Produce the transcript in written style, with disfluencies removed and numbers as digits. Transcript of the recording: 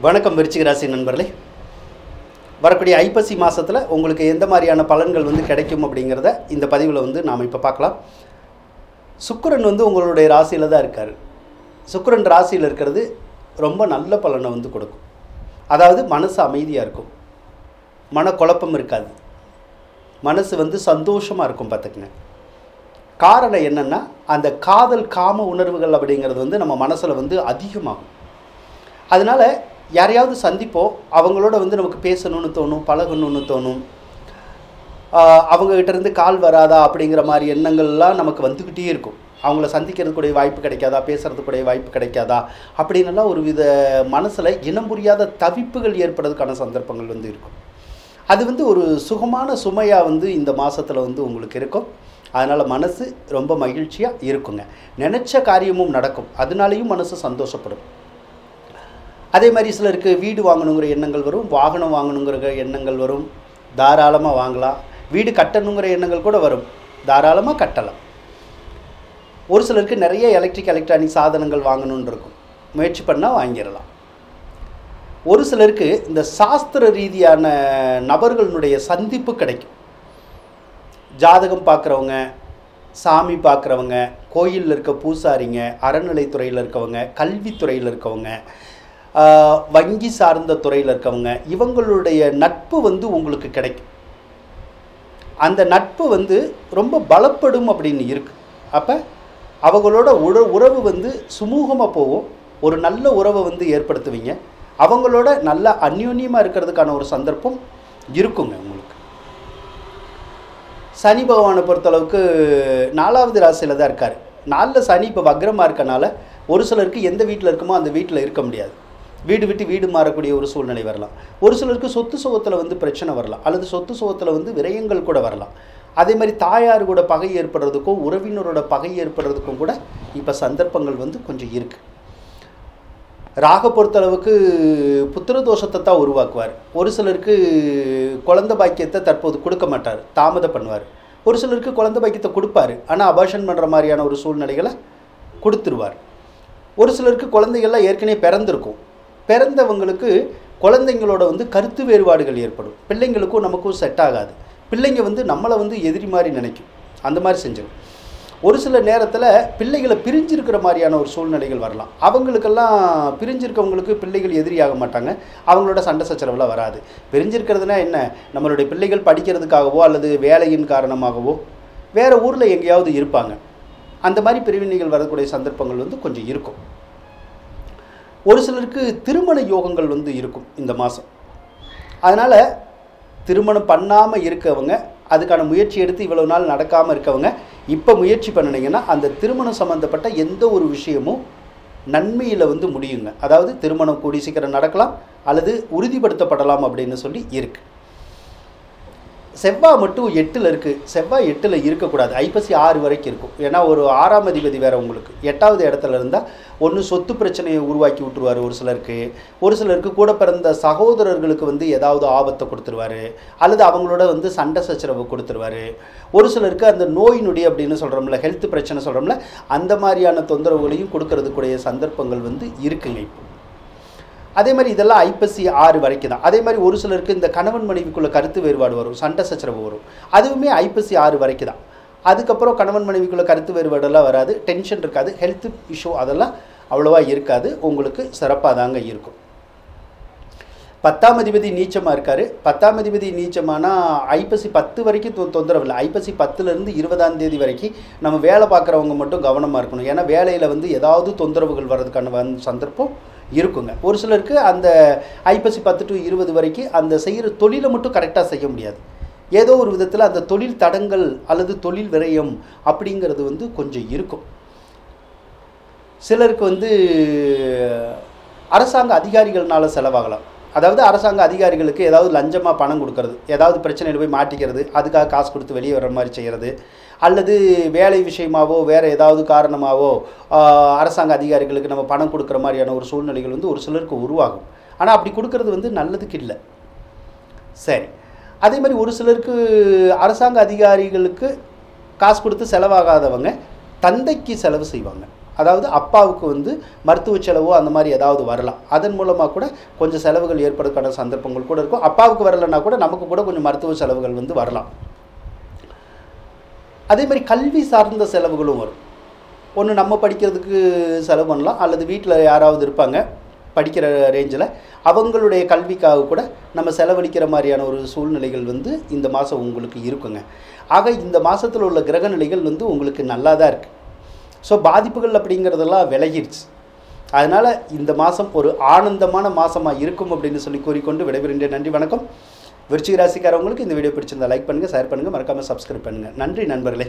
வணக்கம் விருச்சிக ராசி நண்பர்களே. வரக்கூடிய ஐப்பசி மாதத்தில் உங்களுக்கு எந்த மாதிரியான பலன்கள் கிடைக்கும் அப்படிங்கிறத இந்த பதிவில் நாம் இப்போ பார்க்கலாம். சுக்கிரன் உங்களுடைய ராசியில் தான் இருக்கார். சுக்கிரன் ராசியில் இருக்கிறது ரொம்ப நல்ல பலனை கொடுக்கும். அதாவது மனசு அமைதியாக இருக்கும், மனக்குழப்பம் இருக்காது, மனசு சந்தோஷமாக இருக்கும். பார்த்துக்குங்க. காரணம் என்னென்னா, அந்த காதல் காம உணர்வுகள் அப்படிங்கிறது நம்ம மனசில் அதிகமாகும். அதனால் யாரையாவது சந்திப்போம், அவங்களோட நமக்கு பேசணும்னு தோணும், பழகணும்னு தோணும். அவங்ககிட்டேருந்து கால் வராதா அப்படிங்கிற மாதிரி எண்ணங்கள்லாம் நமக்கு வந்துக்கிட்டே இருக்கும். அவங்கள சந்திக்கிறதுக்குடைய வாய்ப்பு கிடைக்காதா, பேசுகிறதுக்குடைய வாய்ப்பு கிடைக்காதா அப்படின்னுலாம் ஒரு வித மனசில் இனம் புரியாத தவிப்புகள் ஏற்படுறதுக்கான சந்தர்ப்பங்கள் இருக்கும். அது ஒரு சுகமான சுமையாக இந்த மாதத்தில் உங்களுக்கு இருக்கும். அதனால் மனசு ரொம்ப மகிழ்ச்சியாக இருக்குங்க. நினச்ச காரியமும் நடக்கும், அதனாலேயும் மனசு சந்தோஷப்படும். அதே மாதிரி சிலருக்கு வீடு வாங்கணுங்கிற எண்ணங்கள் வரும், வாகனம் வாங்கணுங்கிற எண்ணங்கள் வரும், தாராளமாக வாங்கலாம். வீடு கட்டணுங்கிற எண்ணங்கள் கூட வரும், தாராளமாக கட்டலாம். ஒரு சிலருக்கு நிறைய எலக்ட்ரானிக் சாதனங்கள் வாங்கணுன்னு இருக்கும், முயற்சி பண்ணால் வாங்கிடலாம். ஒரு சிலருக்கு இந்த சாஸ்திர ரீதியான நபர்களுடைய சந்திப்பு கிடைக்கும். ஜாதகம் பார்க்குறவங்க, சாமி பார்க்குறவங்க, கோயிலில் இருக்க பூசாரிங்க, அறநிலைத்துறையில் இருக்கவங்க, கல்வித்துறையில் இருக்கவங்க, வங்கி சார்ந்த துறையில் இருக்கவங்க, இவங்களுடைய நட்பு உங்களுக்கு கிடைக்கும். அந்த நட்பு ரொம்ப பலப்படும் அப்படின்னு இருக்கு. அப்போ அவங்களோட உறவு சுமூகமாக போகும். ஒரு நல்ல உறவை ஏற்படுத்துவீங்க. அவங்களோட நல்ல அந்யோன்யமாக இருக்கிறதுக்கான ஒரு சந்தர்ப்பம் இருக்குங்க உங்களுக்கு. சனி பகவானை பொறுத்தளவுக்கு 4வது ராசியில் தான் இருக்கார். 4ல் சனி இப்போ வக்ரமாக இருக்கனால ஒரு சிலருக்கு எந்த வீட்டில் இருக்குமோ அந்த வீட்டில் இருக்க முடியாது. வீடு விட்டு வீடு மாறக்கூடிய ஒரு சூழ்நிலை வரலாம். ஒரு சிலருக்கு சொத்து சுகத்தில் பிரச்சனை வரலாம், அல்லது சொத்து சுகத்தில் விரயங்கள் கூட வரலாம். அதே மாதிரி தாயார் கூட பகை ஏற்படுறதுக்கும் உறவினரோட பகை ஏற்படுறதுக்கும் கூட இப்போ சந்தர்ப்பங்கள் கொஞ்சம் இருக்குது. ராக பொறுத்தளவுக்கு புத்திர தோஷத்தை தான் உருவாக்குவார். ஒரு சிலருக்கு குழந்தை பாக்கியத்தை தற்போது கொடுக்க மாட்டார், தாமதம் பண்ணுவார். ஒரு சிலருக்கு குழந்தை பாக்கியத்தை கொடுப்பார், ஆனால் அபார்ஷன் பண்ணுற மாதிரியான ஒரு சூழ்நிலைகளை கொடுத்துருவார். ஒரு சிலருக்கு குழந்தைகள்லாம் ஏற்கனவே பிறந்திருக்கும். பிறந்தவங்களுக்கு குழந்தைங்களோட கருத்து வேறுபாடுகள் ஏற்படும். பிள்ளைங்களுக்கும் நமக்கும் செட் ஆகாது. பிள்ளைங்க நம்மளை எதிரி மாதிரி நினைக்கும், அந்த மாதிரி செஞ்சிடும். ஒரு சில நேரத்தில் பிள்ளைகளை பிரிஞ்சிருக்கிற மாதிரியான ஒரு சூழ்நிலைகள் வரலாம். அவங்களுக்கெல்லாம் பிரிஞ்சிருக்கவங்களுக்கு பிள்ளைகள் எதிரியாக மாட்டாங்க, அவங்களோட சண்டை சச்சரவுலாம் வராது. பிரிஞ்சிருக்கிறதுனா என்ன, நம்மளுடைய பிள்ளைகள் படிக்கிறதுக்காகவோ அல்லது வேலையின் காரணமாகவோ வேறு ஊரில் எங்கேயாவது இருப்பாங்க. அந்த மாதிரி பிரிவினைகள் வரக்கூடிய சந்தர்ப்பங்கள் கொஞ்சம் இருக்கும். ஒரு சிலருக்கு திருமண யோகங்கள் இருக்கும் இந்த மாதம். அதனால் திருமணம் பண்ணாமல் இருக்கவங்க, அதுக்கான முயற்சி எடுத்து இவ்வளவு நாள் நடக்காமல் இருக்கவங்க இப்போ முயற்சி பண்ணினீங்கன்னா அந்த திருமணம் சம்மந்தப்பட்ட எந்த ஒரு விஷயமும் நன்மையில் முடியுங்க. அதாவது திருமணம் கூடி சீக்கிரம் நடக்கலாம் அல்லது உறுதிப்படுத்தப்படலாம் அப்படின்னு சொல்லி இருக்குது. செவ்வாய் மட்டும் 8ல் இருக்குது. செவ்வாய் 8ல் இருக்கக்கூடாது, ஐப்பசி 6 வரைக்கும் இருக்கும். ஏன்னா ஒரு 6ஆம் அதிபதி வேறு உங்களுக்கு 8வது இடத்துல இருந்தால் ஒன்று சொத்து பிரச்சனையை உருவாக்கி விட்டுருவார் ஒரு சிலருக்கு. ஒரு சிலருக்கு கூட பிறந்த சகோதரர்களுக்கு ஏதாவது ஆபத்தை கொடுத்துருவார், அல்லது அவங்களோட சண்டை சச்சரவு கொடுத்துருவார். ஒரு சிலருக்கு அந்த நோய் நொடி அப்படின்னு சொல்கிறோம்ல, ஹெல்த் பிரச்சனை சொல்கிறோம்ல, அந்த மாதிரியான தொந்தரவுகளையும் கொடுக்கறதுக்குடைய சந்தர்ப்பங்கள் இருக்குங்க இப்போ. அதே மாதிரி இதெல்லாம் ஐப்பசி 6 வரைக்கும் தான். அதே மாதிரி ஒரு சிலருக்கு இந்த கணவன் மனைவிக்குள்ள கருத்து வேறுபாடு வரும், சண்டை சச்சரவு வரும். அதுவுமே ஐப்பசி 6 வரைக்கும் தான். அதுக்கப்புறம் கணவன் மனைவிக்குள்ள கருத்து வேறுபாடெல்லாம் வராது, டென்ஷன் இருக்காது, ஹெல்த் இஷ்யூ அதெல்லாம் அவ்வளோவா இருக்காது. உங்களுக்கு சிறப்பாக தாங்க இருக்கும். 10ஆம் அதிபதி நீச்சமாக இருக்கார். 10ஆம் அதிபதி நீச்சமானால் ஐப்பசி 10 வரைக்கும் தொந்தரவு இல்லை. ஐப்பசி 10லேருந்து 20ஆம் தேதி வரைக்கும் நம்ம வேலை பார்க்குறவங்க மட்டும் கவனமாக இருக்கணும். ஏன்னா வேலையில் ஏதாவது தொந்தரவுகள் வர்றதுக்கான சந்தர்ப்பம் இருக்குங்க. ஒரு சிலருக்கு அந்த ஐப்பசி 10 to 20 வரைக்கும் அந்த செய்கிற தொழிலை மட்டும் கரெக்டாக செய்ய முடியாது. ஏதோ ஒரு விதத்தில் அந்த தொழில் தடங்கள் அல்லது தொழில் விரயம் அப்படிங்கிறது கொஞ்சம் இருக்கும். சிலருக்கு அரசாங்க அதிகாரிகள்னால செலவாகலாம். அதாவது அரசாங்க அதிகாரிகளுக்கு ஏதாவது லஞ்சமாக பணம் கொடுக்கறது, ஏதாவது பிரச்சனையில் போய் மாட்டிக்கிறது, அதுக்காக காசு கொடுத்து வெளியே வர்ற மாதிரி செய்கிறது, அல்லது வேலை விஷயமாவோ வேறு ஏதாவது காரணமாகவோ அரசாங்க அதிகாரிகளுக்கு நம்ம பணம் கொடுக்குற மாதிரியான ஒரு சூழ்நிலைகள் ஒரு சிலருக்கு உருவாகும். ஆனால் அப்படி கொடுக்கறது நல்லதுக்கு இல்லை. சரி, அதே மாதிரி ஒரு சிலருக்கு அரசாங்க அதிகாரிகளுக்கு காசு கொடுத்து செலவாகாதவங்க தந்தைக்கு செலவு செய்வாங்க. அதாவது அப்பாவுக்கு வந்து மருத்துவ செலவோ அந்த மாதிரி ஏதாவது வரலாம். அதன் மூலமாக கூட கொஞ்சம் செலவுகள் ஏற்படுறதுக்கான சந்தர்ப்பங்கள் கூட இருக்கும். அப்பாவுக்கு வரலைன்னா கூட நமக்கு கூட கொஞ்சம் மருத்துவ செலவுகள் வந்து வரலாம். அதே மாதிரி கல்வி சார்ந்த செலவுகளும் வரும். ஒன்று நம்ம படிக்கிறதுக்கு செலவு பண்ணலாம், அல்லது வீட்டில் யாராவது இருப்பாங்க படிக்கிற ரேஞ்சில், அவங்களுடைய கல்விக்காக கூட நம்ம செலவழிக்கிற மாதிரியான ஒரு சூழ்நிலைகள் வந்து இந்த மாதம் உங்களுக்கு இருக்குங்க. ஆக இந்த மாதத்தில் உள்ள கிரக நிலைகள் வந்து உங்களுக்கு நல்லா தான் இருக்குது. ஸோ பாதிப்புகள் அப்படிங்கிறதெல்லாம் விலகிடுச்சு. அதனால் இந்த மாதம் ஒரு ஆனந்தமான மாதமாக இருக்கும் அப்படின்னு சொல்லி கூறிக்கொண்டு விடைபெறுகின்றேன். நன்றி, வணக்கம். விருச்சிக ராசிக்காரவங்களுக்கு இந்த வீடியோ பிடிச்சிருந்தா லைக் பண்ணுங்கள், ஷேர் பண்ணுங்கள், மறக்காமல் சப்ஸ்கிரைப் பண்ணுங்கள். நன்றி நண்பர்களே.